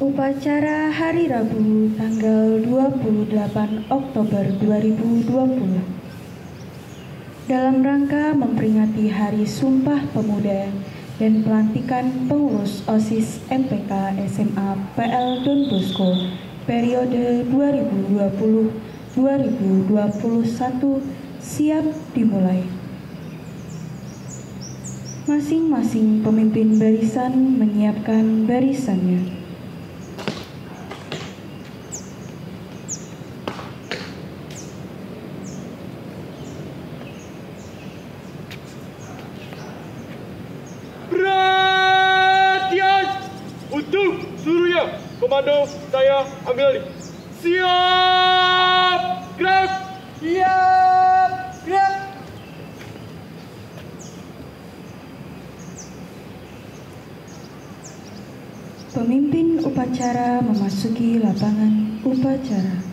Upacara Hari Rabu tanggal 28 Oktober 2020 dalam rangka memperingati Hari Sumpah Pemuda dan pelantikan pengurus OSIS MPK SMA PL Don Bosco periode 2020-2021 siap dimulai. Masing-masing pemimpin barisan menyiapkan barisannya. Komando saya ambil alih. Siap, gerak. Siap, gerak. Pemimpin upacara memasuki lapangan upacara.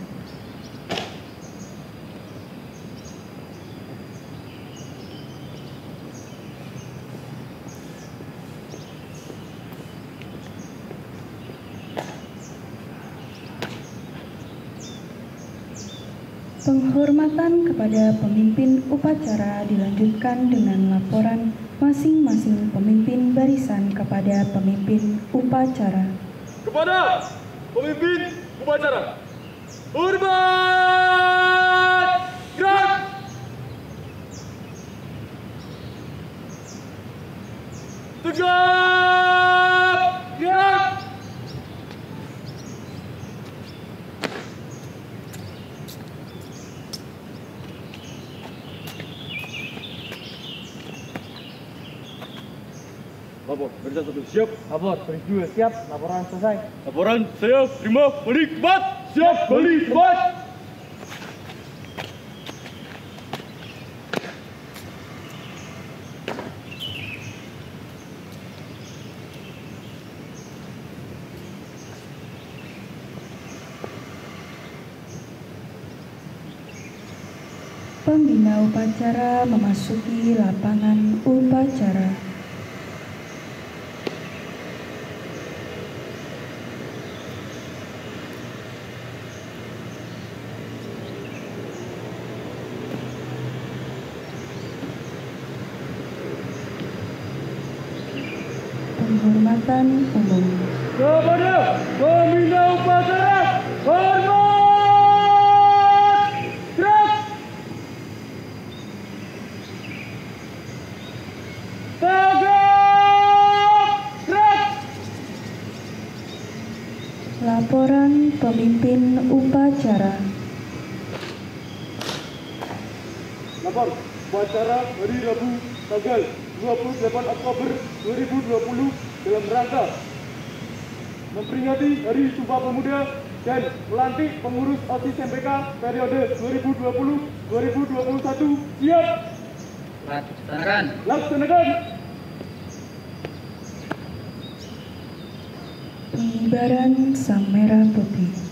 Penghormatan kepada pemimpin upacara dilanjutkan dengan laporan masing-masing pemimpin barisan kepada pemimpin upacara. Kepada pemimpin upacara, hormat, gerak. Tegak, gerak. Lapor, barisan satu siap. Lapor, baris 2 siap. Laporan selesai. Laporan saya terima, balik tempat. Siap, balik tempat. Pembina upacara memasuki lapangan upacara. Penghormatan umum. Kepada pembina upacara, hormat, gerak. Tegak, gerak. Laporan pemimpin upacara. Lapor, upacara hari Rabu tanggal 28 Oktober 2020 dalam rangka memperingati Hari Sumpah Pemuda dan melantik pengurus OSIS MPK periode 2020-2021 siap. Laksanakan. Laksanakan. Pengibaran Sang Merah Putih.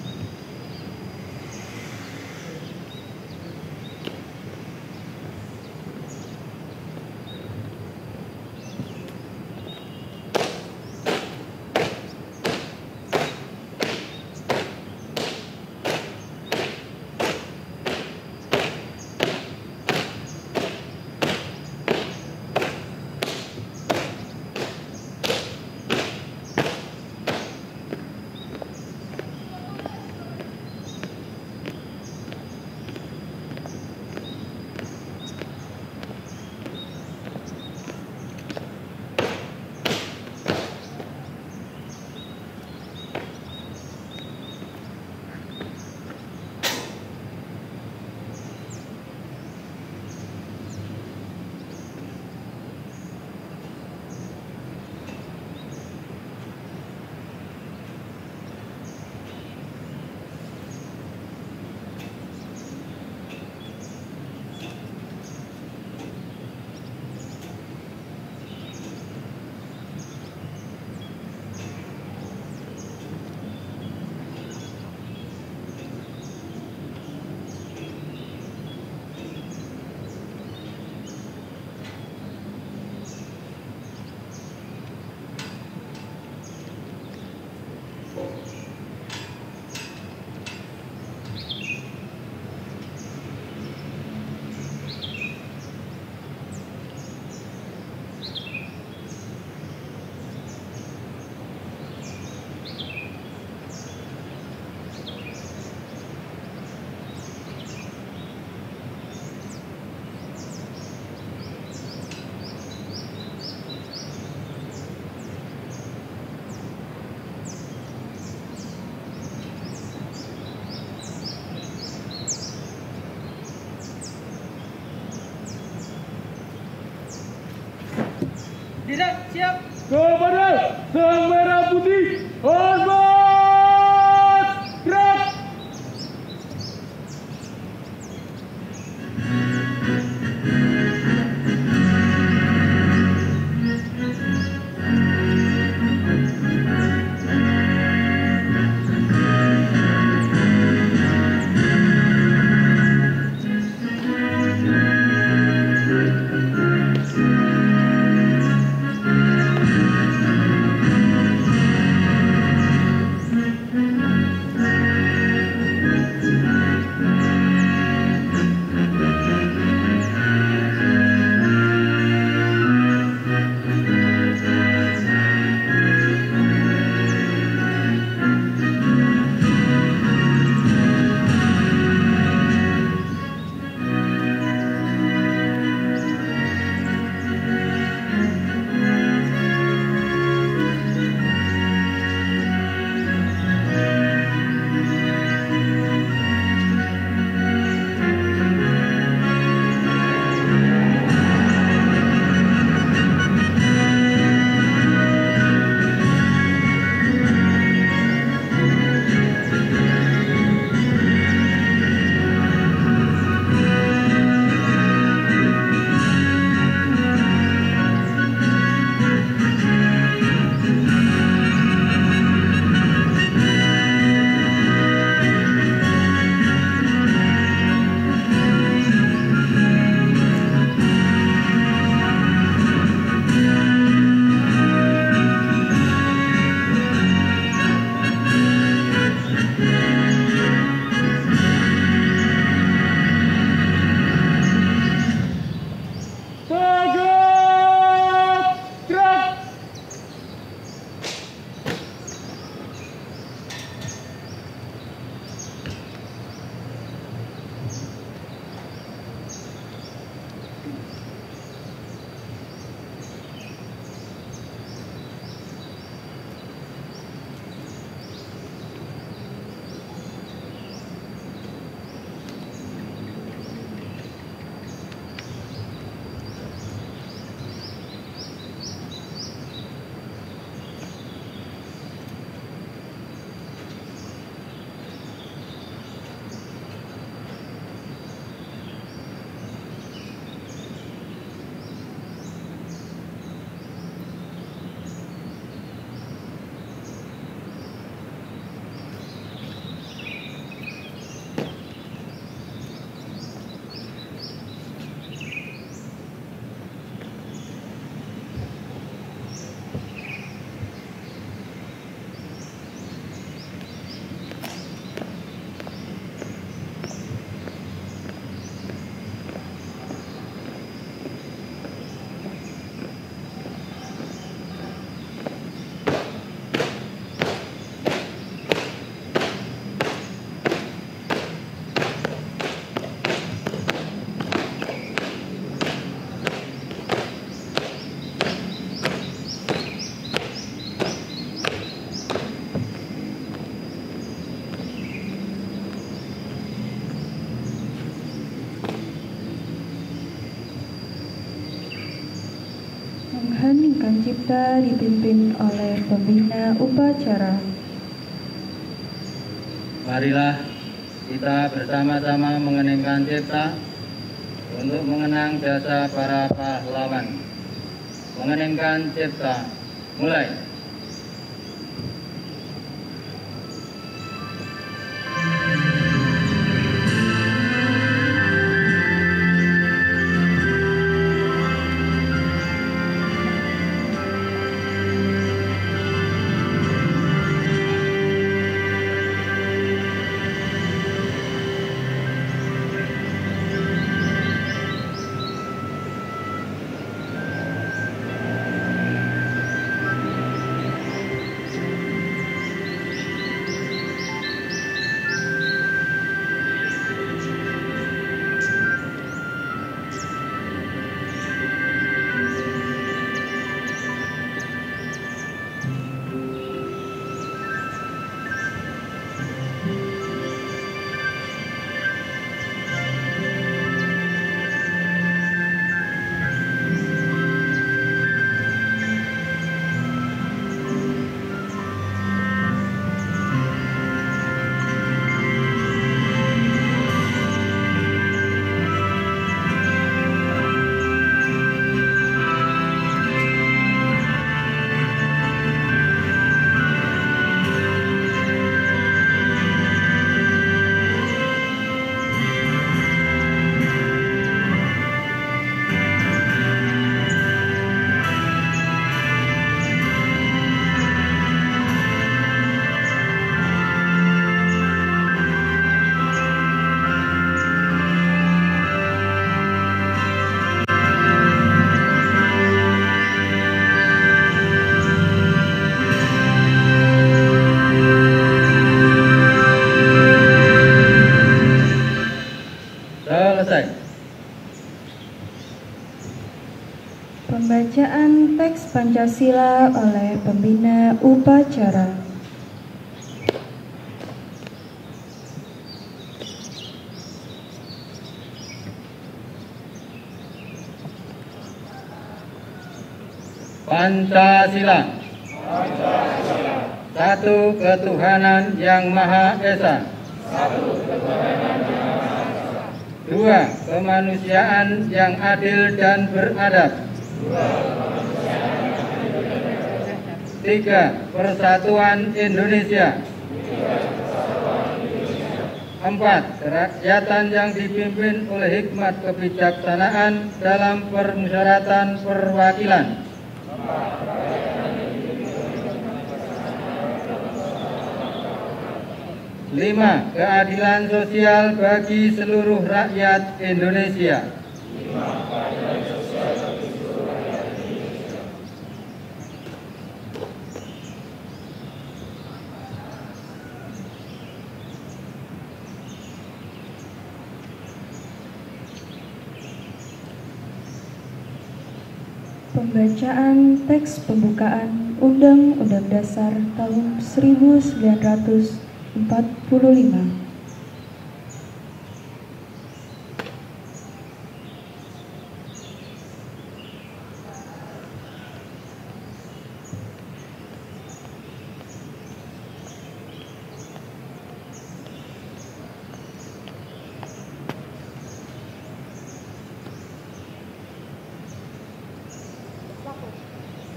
Tidak, siap. Kepada Sang Merah Putih, hormat, gerak. Mengheningkan cipta dipimpin oleh pembina upacara. Marilah kita bersama-sama mengeningkan cipta untuk mengenang jasa para pahlawan. Mengeningkan cipta, mulai. Pembacaan teks Pancasila oleh pembina upacara. Pancasila. Satu ketuhanan yang Maha Esa. Dua, kemanusiaan yang adil dan beradab. Tiga, persatuan Indonesia. Empat, kerakyatan yang dipimpin oleh hikmat kebijaksanaan dalam permusyawaratan perwakilan. Lima, keadilan sosial bagi seluruh rakyat Indonesia. Pembacaan teks pembukaan Undang-Undang Dasar tahun 1945.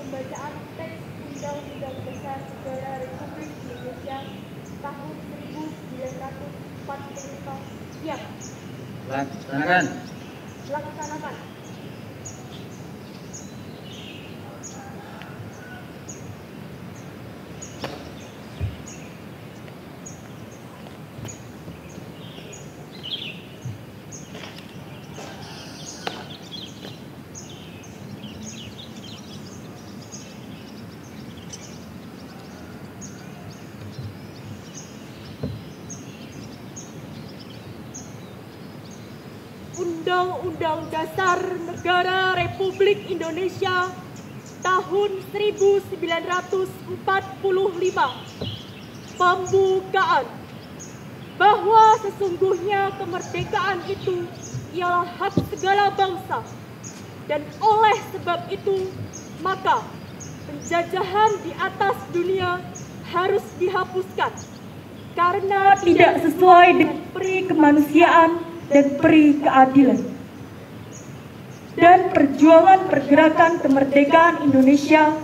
Pembacaan teks Undang-Undang Dasar Negara Republik Indonesia tahun 1945. Siap. Laksanakan. Laksanakan. Undang-Undang Dasar Negara Republik Indonesia tahun 1945. Pembukaan. Bahwa sesungguhnya kemerdekaan itu ialah hak segala bangsa, dan oleh sebab itu maka penjajahan di atas dunia harus dihapuskan karena tidak sesuai dengan peri kemanusiaan dan peri keadilan. Dan perjuangan pergerakan kemerdekaan Indonesia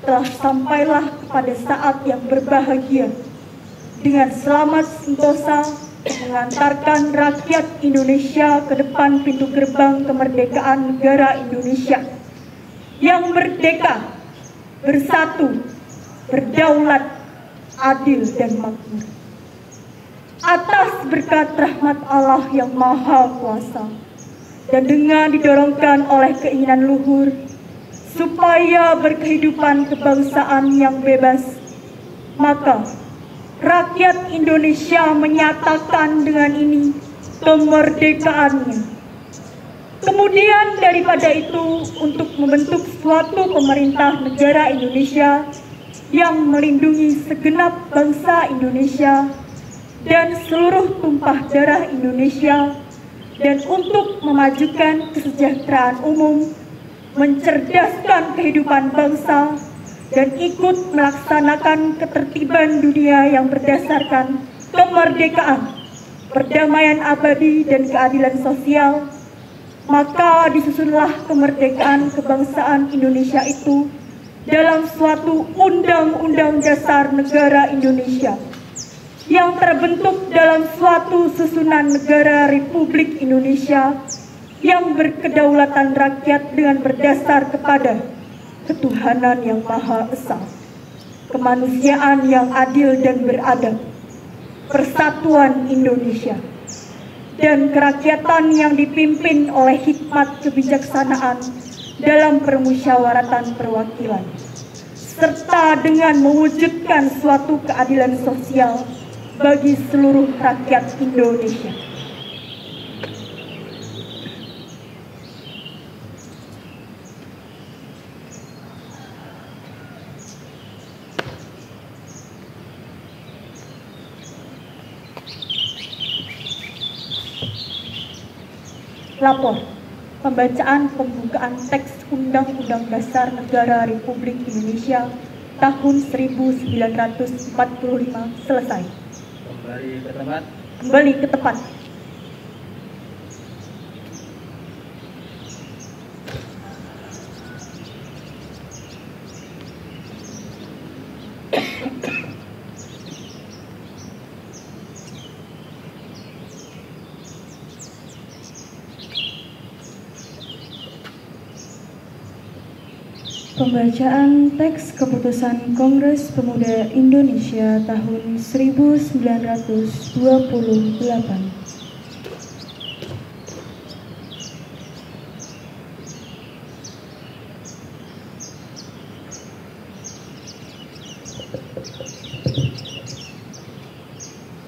telah sampailah kepada saat yang berbahagia dengan selamat sentosa mengantarkan rakyat Indonesia ke depan pintu gerbang kemerdekaan negara Indonesia yang merdeka, bersatu, berdaulat, adil dan makmur. Atas berkat rahmat Allah yang Maha Kuasa dan dengan didorongkan oleh keinginan luhur supaya berkehidupan kebangsaan yang bebas, maka rakyat Indonesia menyatakan dengan ini kemerdekaannya. Kemudian daripada itu, untuk membentuk suatu pemerintah negara Indonesia yang melindungi segenap bangsa Indonesia dan seluruh tumpah darah Indonesia, dan untuk memajukan kesejahteraan umum, mencerdaskan kehidupan bangsa, dan ikut melaksanakan ketertiban dunia yang berdasarkan kemerdekaan, perdamaian abadi, dan keadilan sosial, maka disusunlah kemerdekaan kebangsaan Indonesia itu dalam suatu Undang-Undang Dasar Negara Indonesia yang terbentuk dalam suatu susunan negara Republik Indonesia yang berkedaulatan rakyat dengan berdasar kepada ketuhanan yang Maha Esa, kemanusiaan yang adil dan beradab, persatuan Indonesia, dan kerakyatan yang dipimpin oleh hikmat kebijaksanaan dalam permusyawaratan perwakilan, serta dengan mewujudkan suatu keadilan sosial bagi seluruh rakyat Indonesia. Lapor. Pembacaan pembukaan teks Undang-Undang Dasar Negara Republik Indonesia tahun 1945 selesai. Kembali ke tempat. Kembali ke tempat. Pembacaan teks keputusan Kongres Pemuda Indonesia tahun 1928.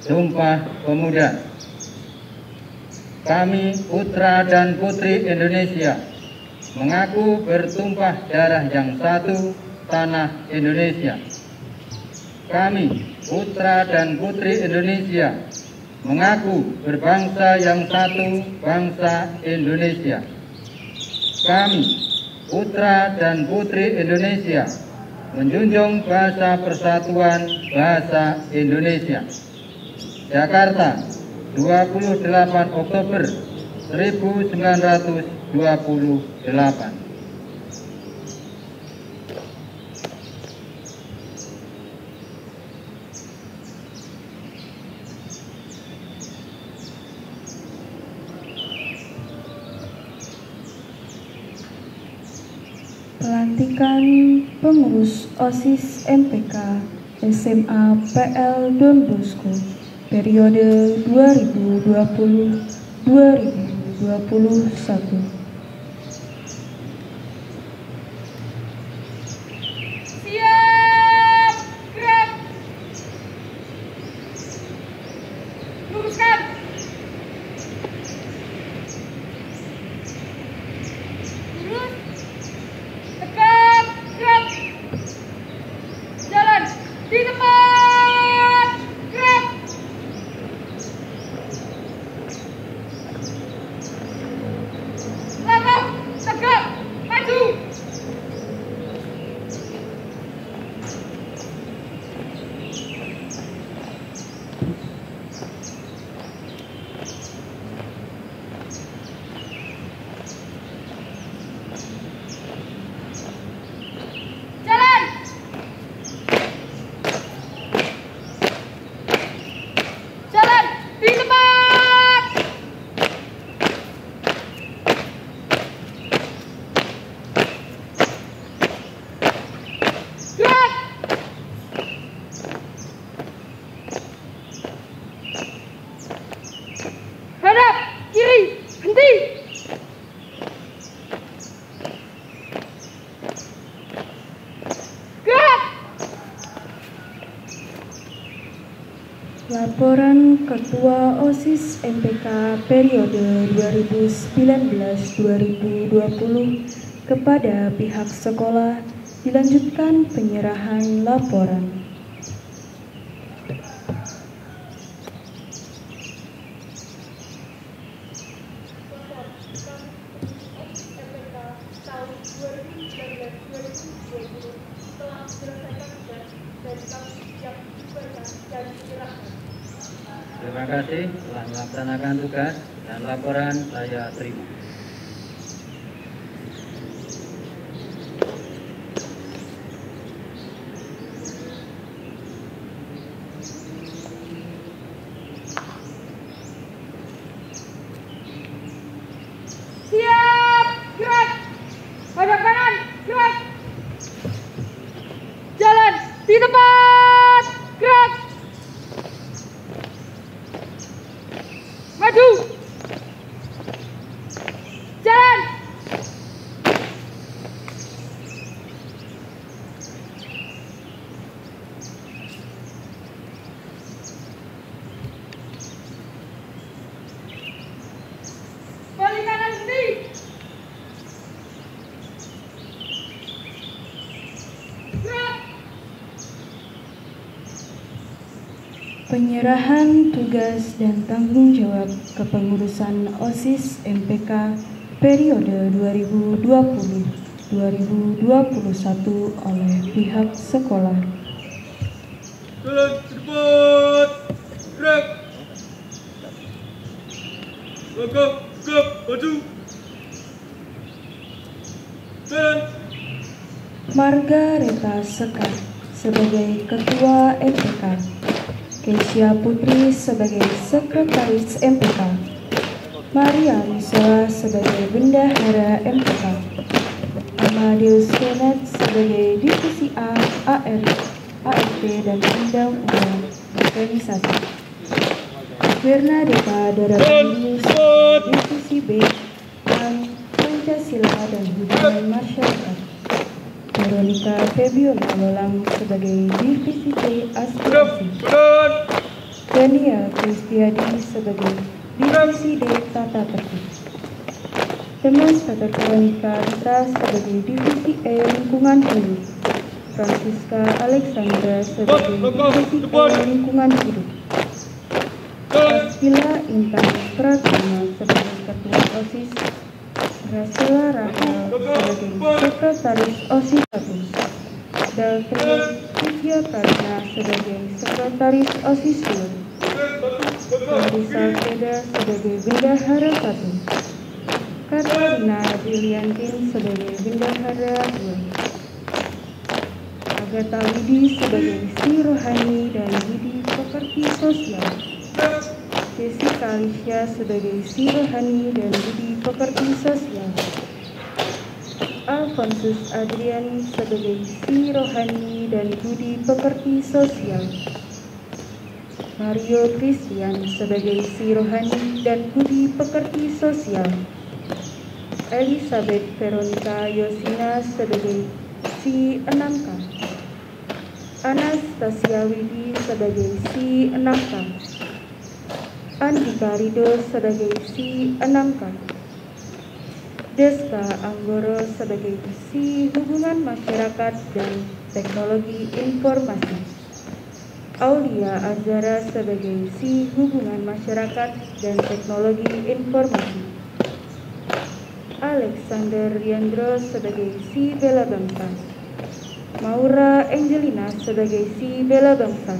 Sumpah Pemuda. Kami putra dan putri Indonesia mengaku bertumpah darah yang satu, tanah Indonesia. Kami putra dan putri Indonesia mengaku berbangsa yang satu, bangsa Indonesia. Kami putra dan putri Indonesia menjunjung bahasa persatuan bahasa Indonesia. Jakarta, 28 Oktober 1928. Pelantikan pengurus OSIS MPK SMA PL Don Bosco periode 2020-2021. Siap, gerak. Luruskan. Lurus. Tegak, gerak. Jalan di tempat. Gerak. Langkah, tegak, maju. Jalan. Jalan di tempat. Gerak. Hadap kiri, henti. Gerak. Laporan Ketua OSIS MPK periode 2019-2020 kepada pihak sekolah, dilanjutkan penyerahan laporan. Terima kasih telah melaksanakan tugas dan laporan saya terima. Siap, gerak. Hadap kanan, gerak. Jalan di tempat. Gerak. Maju. Penyerahan tugas dan tanggung jawab kepengurusan OSIS MPK periode 2020-2021 oleh pihak sekolah. Jalan cepat, gerak. Langkah, gerak, maju. Jalan. Margareta Sekar sebagai Ketua MPK, Kesia Putri sebagai Sekretaris MPK, Maria Misola sebagai Bendahara MPK, Amadeus Kenneth sebagai Divisi A, AR, AFP dan Undang-Undang Organisasi, Bernadetta Darabandi sebagai Divisi B, Pancasila dan Hubungan Masyarakat, Veronica Febiola Lolang sebagai Divisi C Aspirasi, Dania Kristiadi sebagai Divisi D Tata Tertib, Demas Veronica Rita sebagai Divisi E Lingkungan Hidup, Francisca Alexandra sebagai Divisi E Lingkungan Hidup, Asila Intan Pratama sebagai Ketua OSIS, Rasela Rahel sebagai Sekretaris OSIS 1, Delphine Widya Pratna sebagai Sekretaris OSIS 2, Larissa Veda sebagai Bendahara 1, Katarina Diliantin sebagai Bendahara 2, Agatha Widi sebagai Si Rohani dan Budi Pekerti Sosial, Jessica Alicia sebagai Si Rohani dan Budi Pekerti Sosial, Alfonsus Adrian sebagai Si Rohani dan Budi Pekerti Sosial, Mario Christian sebagai Si Rohani dan Budi Pekerti Sosial, Elizabeth Veronica Yosina sebagai Si 6K, Anastasia Widi sebagai Si 6K, Andika Rido sebagai Si 6K, Deska Anggoro sebagai Si Hubungan Masyarakat dan Teknologi Informasi, Aulia Azara sebagai Si Hubungan Masyarakat dan Teknologi Informasi, Alexander Riandro sebagai Si Bela Bangsa, Maura Angelina sebagai Si Bela Bangsa,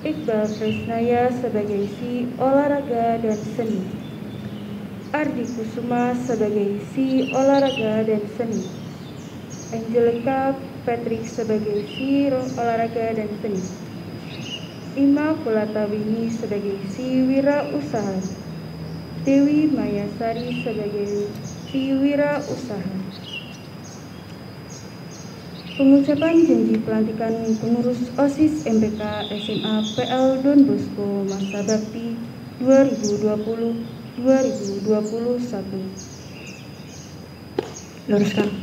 Iqbal Tresnaya sebagai Si Olahraga dan Seni, Ardi Kusuma sebagai Si Olahraga dan Seni, Angelica Patrick sebagai Si Olahraga dan Seni, Ima Kulatawini sebagai Si Wira Usaha, Dewi Mayasari sebagai Si Wira Usaha. Pengucapan janji pelantikan pengurus OSIS MPK SMA PL Don Bosco masa bakti 2020-2021. Luruskan.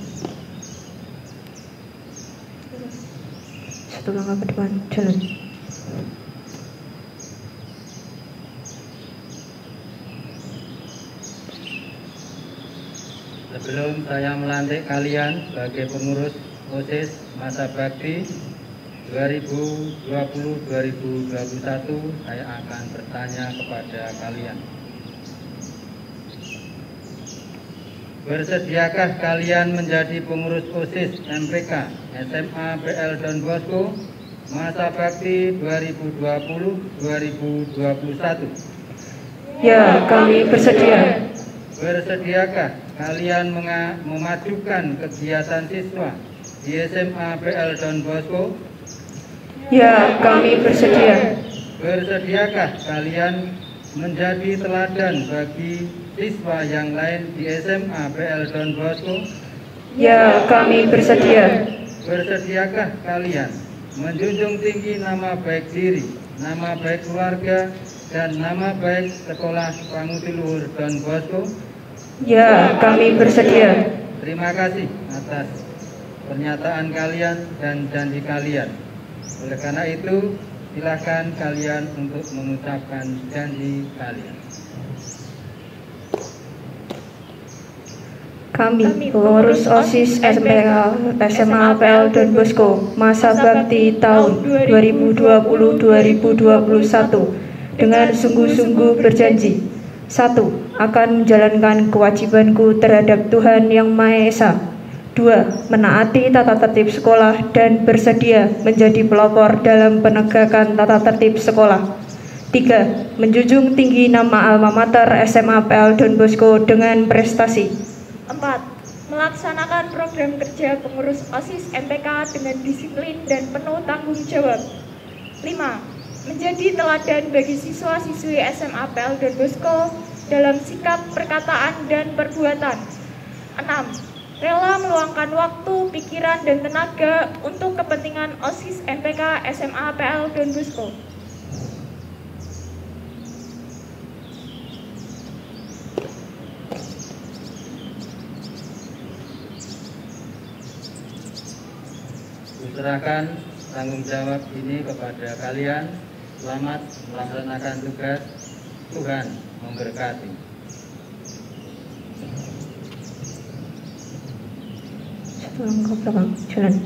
Satu langkah ke depan, jalan. Sebelum saya melantik kalian sebagai pengurus OSIS masa bakti 2020-2021, saya akan bertanya kepada kalian. Bersediakah kalian menjadi pengurus OSIS MPK SMA PL Don Bosco masa bakti 2020-2021? Ya, kami bersedia. Bersediakah kalian memajukan kegiatan siswa di SMA PL Don Bosco? Ya, kami bersedia. Bersediakah kalian menjadi teladan bagi siswa yang lain di SMA PL Don Bosco? Ya, kami bersedia. Bersediakah kalian menjunjung tinggi nama baik diri, nama baik keluarga, dan nama baik Sekolah Pangutiluhur Don Bosco? Ya, kami bersedia. Terima kasih atas pernyataan kalian dan janji kalian. Oleh karena itu, silakan kalian untuk mengucapkan janji kalian. Kami, pengurus OSIS SMPK SMA PL Don Bosco, masa bakti tahun 2020-2021, dengan sungguh-sungguh berjanji: 1. Akan menjalankan kewajibanku terhadap Tuhan Yang Maha Esa. 2. Menaati tata tertib sekolah dan bersedia menjadi pelopor dalam penegakan tata tertib sekolah. 3. Menjunjung tinggi nama alma mater SMA PL Don Bosco dengan prestasi. 4. Melaksanakan program kerja pengurus OSIS MPK dengan disiplin dan penuh tanggung jawab. 5. Menjadi teladan bagi siswa-siswi SMA PL Don Bosco dalam sikap, perkataan, dan perbuatan. 6. Rela meluangkan waktu, pikiran, dan tenaga untuk kepentingan OSIS MPK SMA PL Don Bosco. Serahkan tanggung jawab ini kepada kalian. Selamat melaksanakan tugas. Tuhan memberkati. Satu langkah belakang, jalan.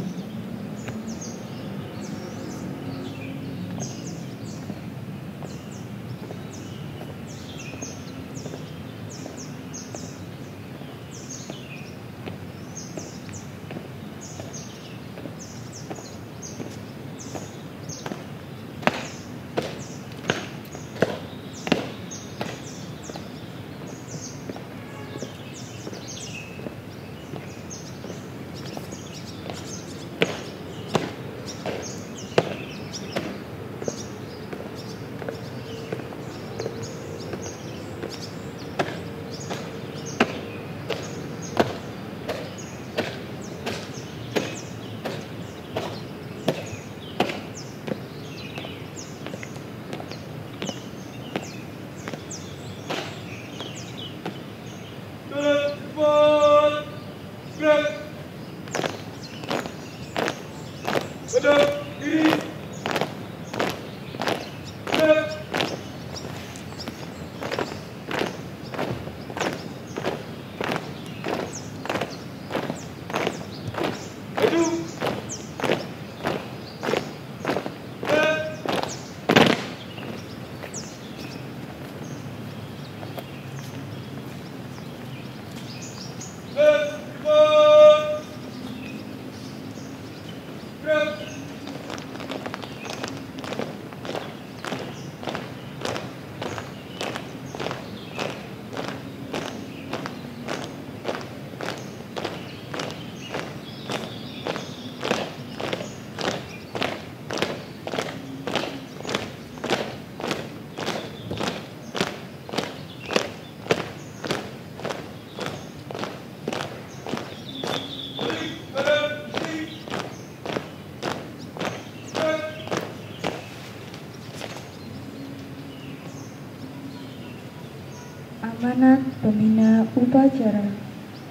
Amanat pembina upacara.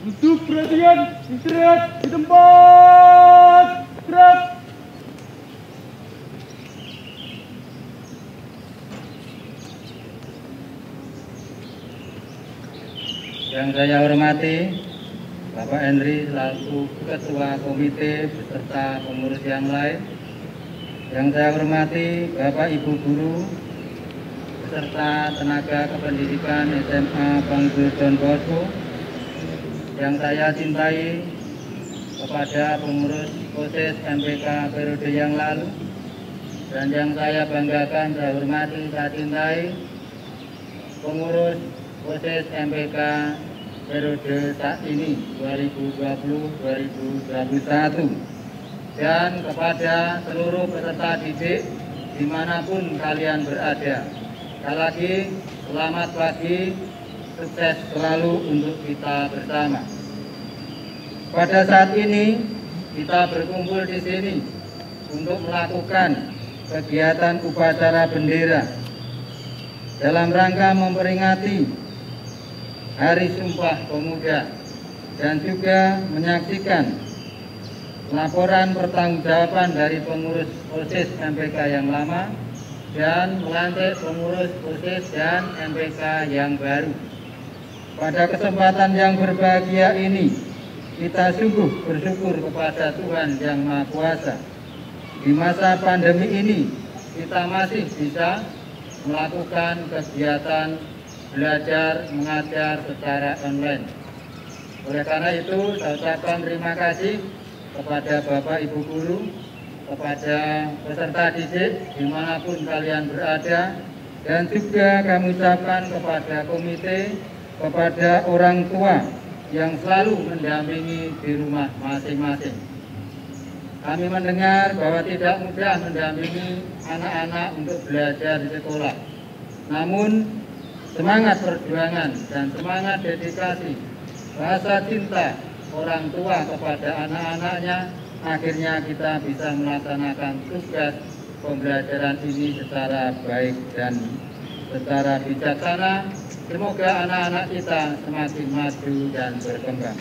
Untuk perhatian, istirahat di tempat. Gerak. Yang saya hormati Bapak Henry selaku Ketua Komite beserta pengurus yang lain. Yang saya hormati Bapak Ibu Guru serta tenaga kependidikan SMA Bangku Don Bosco. Yang saya cintai kepada pengurus OSIS MPK periode yang lalu, dan yang saya banggakan, saya hormati, saya cintai pengurus OSIS MPK periode saat ini 2020-2021, dan kepada seluruh peserta didik dimanapun kalian berada. Sekali lagi, selamat pagi, sukses selalu untuk kita bersama. Pada saat ini, kita berkumpul di sini untuk melakukan kegiatan upacara bendera dalam rangka memperingati Hari Sumpah Pemuda dan juga menyaksikan laporan pertanggungjawaban dari pengurus OSIS MPK yang lama dan melantik pengurus OSIS dan MPK yang baru. pada kesempatan yang berbahagia ini, kita sungguh bersyukur kepada Tuhan Yang Maha Kuasa. Di masa pandemi ini, kita masih bisa melakukan kegiatan belajar mengajar secara online. Oleh karena itu, saya ucapkan terima kasih kepada Bapak Ibu Guru, kepada peserta didik dimanapun kalian berada, dan juga kami ucapkan kepada komite, kepada orang tua yang selalu mendampingi di rumah masing-masing. Kami mendengar bahwa tidak mudah mendampingi anak-anak untuk belajar di sekolah. Namun semangat perjuangan dan semangat dedikasi, rasa cinta orang tua kepada anak-anaknya, akhirnya kita bisa melaksanakan tugas pembelajaran ini secara baik dan secara bijaksana. Semoga anak-anak kita semakin maju dan berkembang.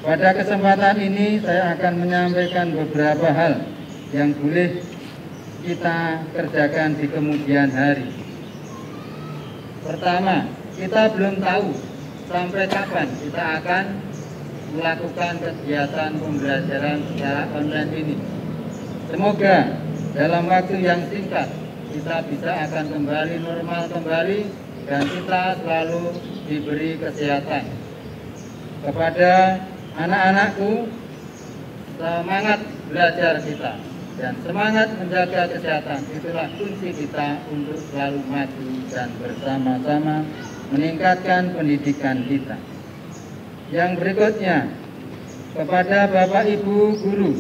Pada kesempatan ini saya akan menyampaikan beberapa hal yang boleh kita kerjakan di kemudian hari. Pertama, kita belum tahu sampai kapan kita akan melakukan kegiatan pembelajaran secara online ini. Semoga dalam waktu yang singkat kita bisa akan kembali normal kembali dan kita selalu diberi kesehatan. Kepada anak-anakku, semangat belajar kita dan semangat menjaga kesehatan itulah kunci kita untuk selalu maju dan bersama-sama meningkatkan pendidikan kita. Yang berikutnya, kepada Bapak Ibu Guru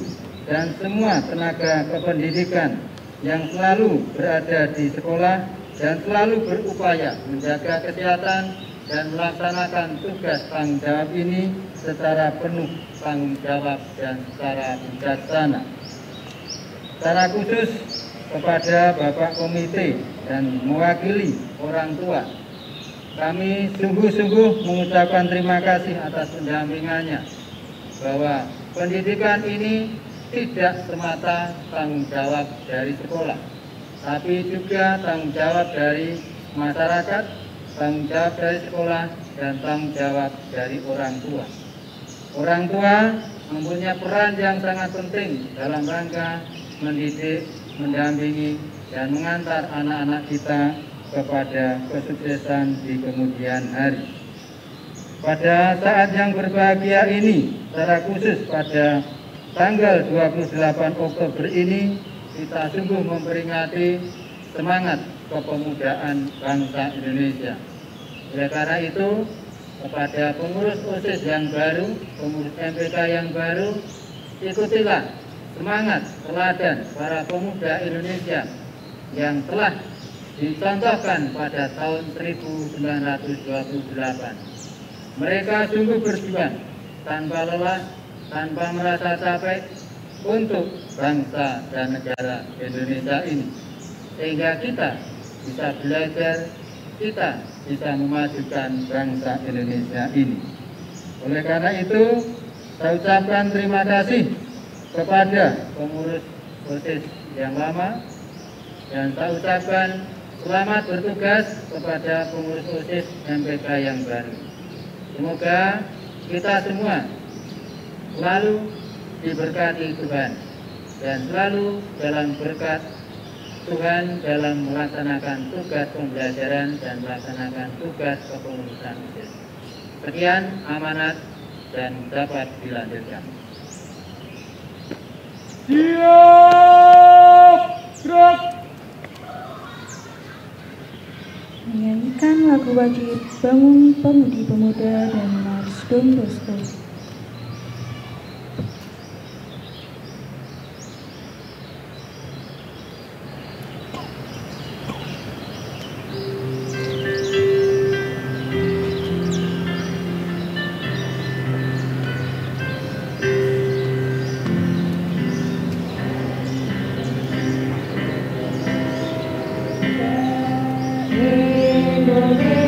dan semua tenaga kependidikan yang selalu berada di sekolah dan selalu berupaya menjaga kesehatan dan melaksanakan tugas tanggung jawab ini secara penuh tanggung jawab dan secara bijaksana. Secara khusus kepada Bapak Komite dan mewakili orang tua, kami sungguh-sungguh mengucapkan terima kasih atas pendampingannya, bahwa pendidikan ini tidak semata tanggung jawab dari sekolah, tapi juga tanggung jawab dari masyarakat, tanggung jawab dari sekolah, dan tanggung jawab dari orang tua. Orang tua mempunyai peran yang sangat penting dalam rangka mendidik, mendampingi, dan mengantar anak-anak kita kepada kesuksesan di kemudian hari. Pada saat yang berbahagia ini, secara khusus pada tanggal 28 Oktober ini, kita sungguh memperingati semangat kepemudaan bangsa Indonesia. Oleh karena itu, kepada pengurus OSIS yang baru, pengurus MPK yang baru, ikutilah semangat teladan para pemuda Indonesia yang telah dicontohkan pada tahun 1928. Mereka sungguh berjuang tanpa lelah, tanpa merasa capek untuk bangsa dan negara Indonesia ini, sehingga kita bisa belajar, kita bisa memajukan bangsa Indonesia ini. Oleh karena itu, saya ucapkan terima kasih kepada pengurus OSIS yang lama, dan saya ucapkan selamat bertugas kepada pengurus OSIS MPK yang baru. Semoga kita semua selalu diberkati Tuhan dan selalu dalam berkat Tuhan dalam melaksanakan tugas pembelajaran dan melaksanakan tugas kepengurusan OSIS. Sekian amanat dan dapat dilanjutkan. Siap, gerak. Menyanyikan lagu wajib Bangun Pemudi Pemuda dan Mars Don Bosco. Indonesia,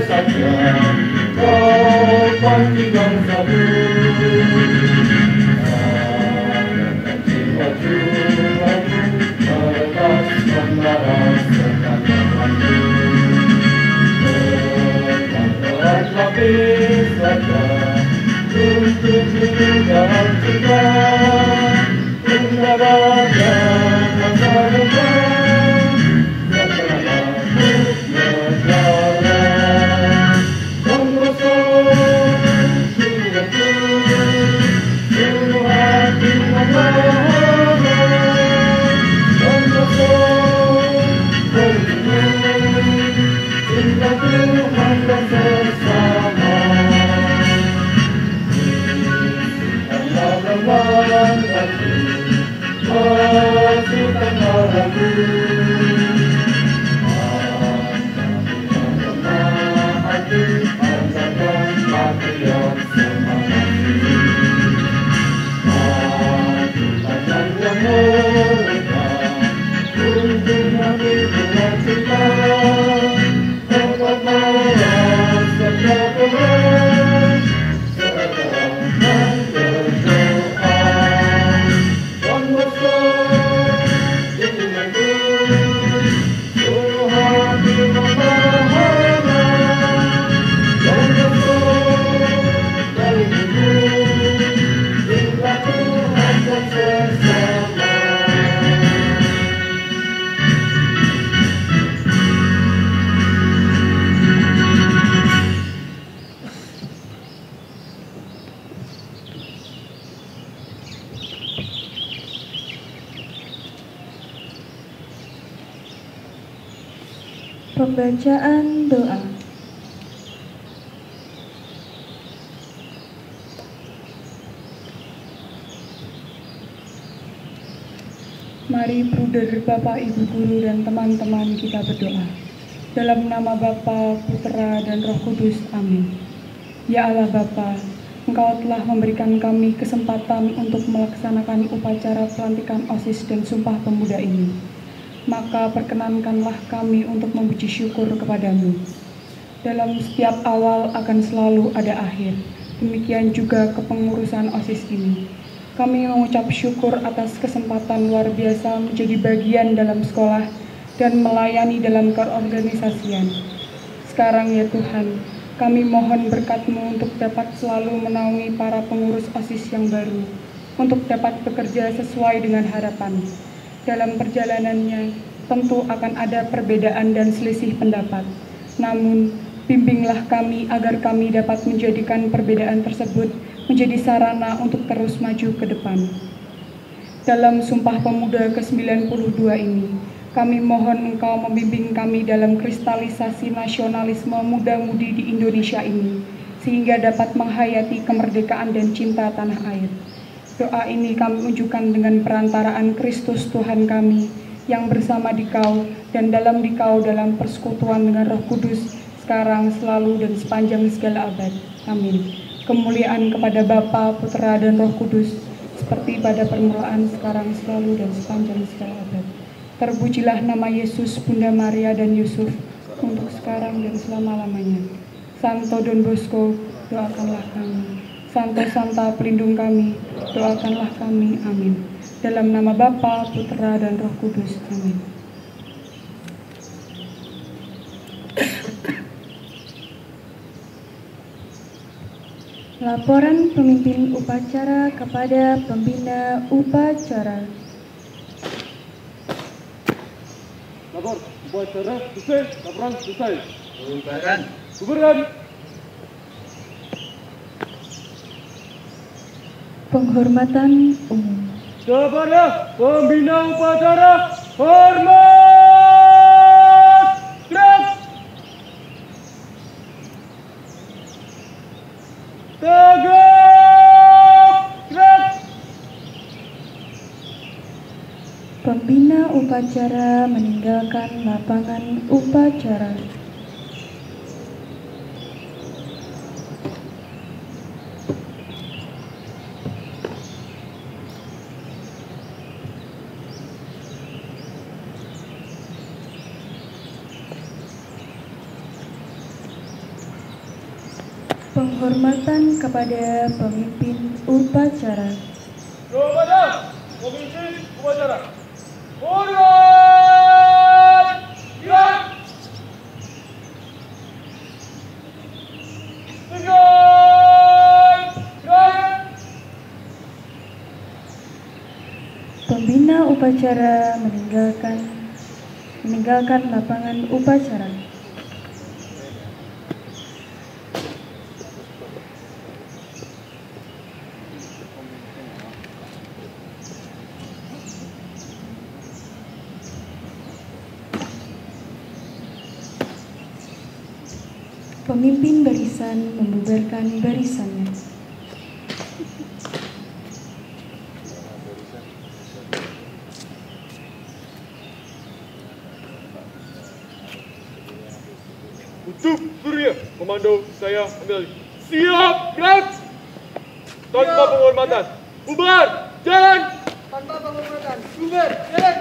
saja kau pasti bangsaku. Sadarkan jiwa juangmu melepaskan marah sekatamanmu. Tetap lapis saja untuk meninggal kita. Indahnya masa depan setelah berjalan. Dan kosong jiwaku, seluruh hati membahana. Dan kosong hatimu, cinta Tuhan dan bersama. Simpanlah lembaran hati, masukkan marahku. Rasakan hati yang semangat ini. Majukan yang mereka untuk hati dengan cinta. Tetap marah setiap teman setelah berdoa. Dan bersama denganku seluruh hati membahana. Dan bersama dari ibu cinta Tuhan dan sesama. Pembacaan doa. Mari bruder, Bapak, Ibu guru dan teman-teman kita berdoa. Dalam nama Bapa, Putra dan Roh Kudus. Amin. Ya Allah Bapa, Engkau telah memberikan kami kesempatan untuk melaksanakan upacara pelantikan OSIS dan Sumpah Pemuda ini. Maka perkenankanlah kami untuk memuji syukur kepadamu. Dalam setiap awal akan selalu ada akhir. Demikian juga kepengurusan OSIS ini. Kami mengucap syukur atas kesempatan luar biasa menjadi bagian dalam sekolah dan melayani dalam keorganisasian. Sekarang ya Tuhan, kami mohon berkat-Mu untuk dapat selalu menaungi para pengurus OSIS yang baru, untuk dapat bekerja sesuai dengan harapan. Dalam perjalanannya, tentu akan ada perbedaan dan selisih pendapat. Namun, bimbinglah kami agar kami dapat menjadikan perbedaan tersebut menjadi sarana untuk terus maju ke depan. Dalam Sumpah Pemuda ke-92 ini, kami mohon Engkau membimbing kami dalam kristalisasi nasionalisme muda-mudi di Indonesia ini, sehingga dapat menghayati kemerdekaan dan cinta tanah air. Doa ini kami unjukkan dengan perantaraan Kristus Tuhan kami, yang bersama Dikau dan dalam Dikau dalam persekutuan dengan Roh Kudus, sekarang, selalu, dan sepanjang segala abad. Amin. Kemuliaan kepada Bapa, Putra, dan Roh Kudus, seperti pada permulaan, sekarang, selalu, dan sepanjang segala abad. Terpujilah nama Yesus, Bunda Maria, dan Yusuf, untuk sekarang dan selama-lamanya. Santo Don Bosco, doakanlah kami. Santo Santa, pelindung kami, doakanlah kami. Amin. Dalam nama Bapa, Putra, dan Roh Kudus. Amin. Laporan pemimpin upacara kepada pembina upacara. Lapor, upacara selesai, laporan selesai. Bubarkan. Bubarkan. Penghormatan umum. Kepada pembina upacara, hormat! Gerak! Tegak! Gerak! Pembina upacara meninggalkan lapangan upacara. Penghormatan kepada pemimpin upacara. Kepada pemimpin upacara. Hormat! Siap! Siap! Siap! Pembina upacara meninggalkan lapangan upacara. Pemimpin barisan membubarkan barisannya. Untuk Surya, komando saya ambil. Siap, gerak! Tanpa penghormatan, bubar, jalan! Tanpa penghormatan, bubar, jalan.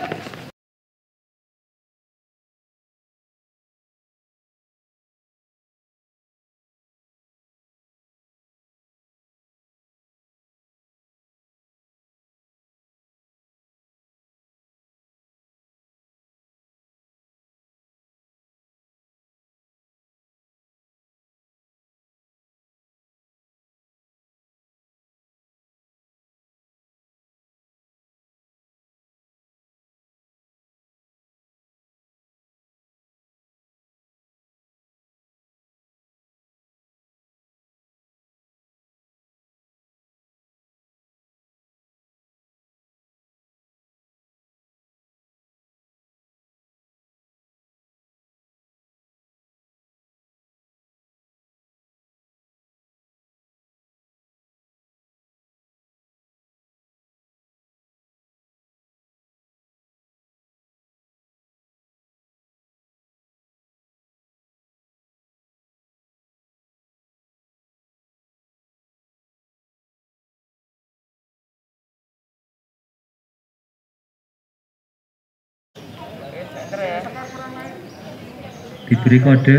Diberi kode.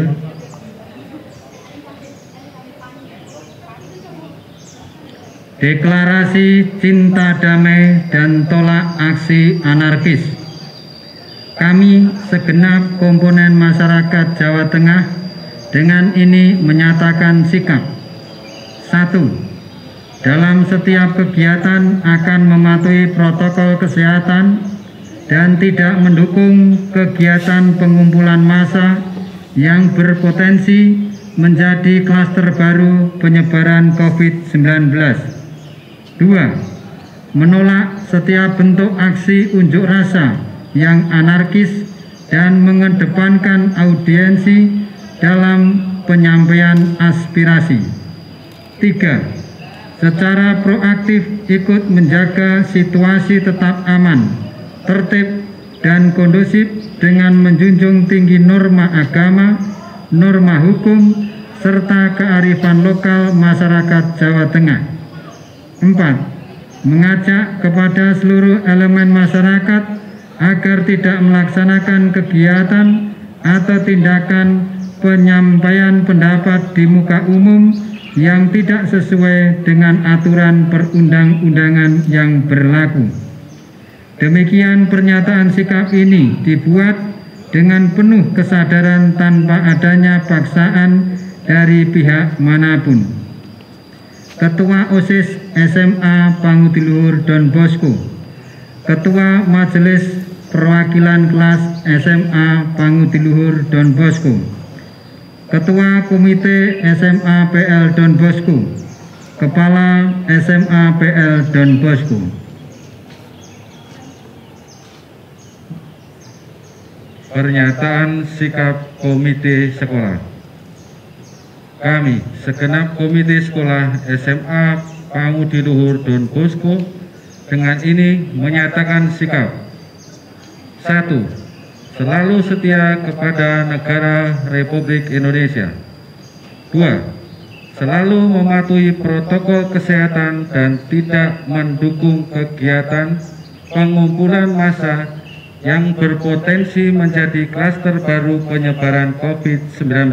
Deklarasi cinta damai dan tolak aksi anarkis. Kami segenap komponen masyarakat Jawa Tengah dengan ini menyatakan sikap. 1. Dalam setiap kegiatan akan mematuhi protokol kesehatan dan tidak mendukung kegiatan pengumpulan massa yang berpotensi menjadi klaster baru penyebaran COVID-19. 2. Menolak setiap bentuk aksi unjuk rasa yang anarkis dan mengedepankan audiensi dalam penyampaian aspirasi. 3. Secara proaktif ikut menjaga situasi tetap aman, tertib, dan kondusif dengan menjunjung tinggi norma agama, norma hukum, serta kearifan lokal masyarakat Jawa Tengah. 4. Mengajak kepada seluruh elemen masyarakat agar tidak melaksanakan kegiatan atau tindakan penyampaian pendapat di muka umum yang tidak sesuai dengan aturan perundang-undangan yang berlaku. Demikian pernyataan sikap ini dibuat dengan penuh kesadaran tanpa adanya paksaan dari pihak manapun. Ketua OSIS SMA Pangutiluhur Don Bosco, Ketua Majelis Perwakilan Kelas SMA Pangutiluhur Don Bosco, Ketua Komite SMA PL Don Bosco, Kepala SMA PL Don Bosco. Pernyataan sikap komite sekolah. Kami segenap komite sekolah SMA Pangutiluhur Don Bosco dengan ini menyatakan sikap. 1. Selalu setia kepada negara Republik Indonesia. 2. Selalu mematuhi protokol kesehatan dan tidak mendukung kegiatan pengumpulan massa yang berpotensi menjadi klaster baru penyebaran COVID-19.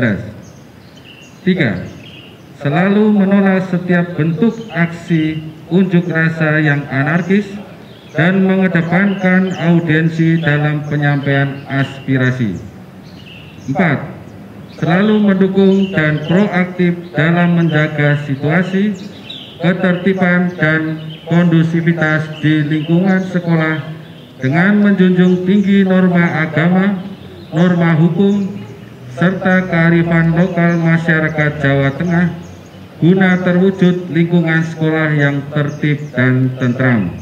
3. selalu menolak setiap bentuk aksi unjuk rasa yang anarkis dan mengedepankan audiensi dalam penyampaian aspirasi. 4. Selalu mendukung dan proaktif dalam menjaga situasi, ketertiban dan kondusivitas di lingkungan sekolah dengan menjunjung tinggi norma agama, norma hukum, serta kearifan lokal masyarakat Jawa Tengah guna terwujud lingkungan sekolah yang tertib dan tentram.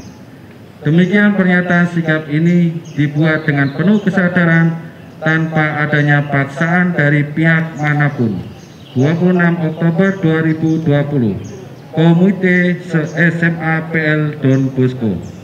Demikian pernyataan sikap ini dibuat dengan penuh kesadaran tanpa adanya paksaan dari pihak manapun. 26 Oktober 2020, Komite SMA PL Don Bosco.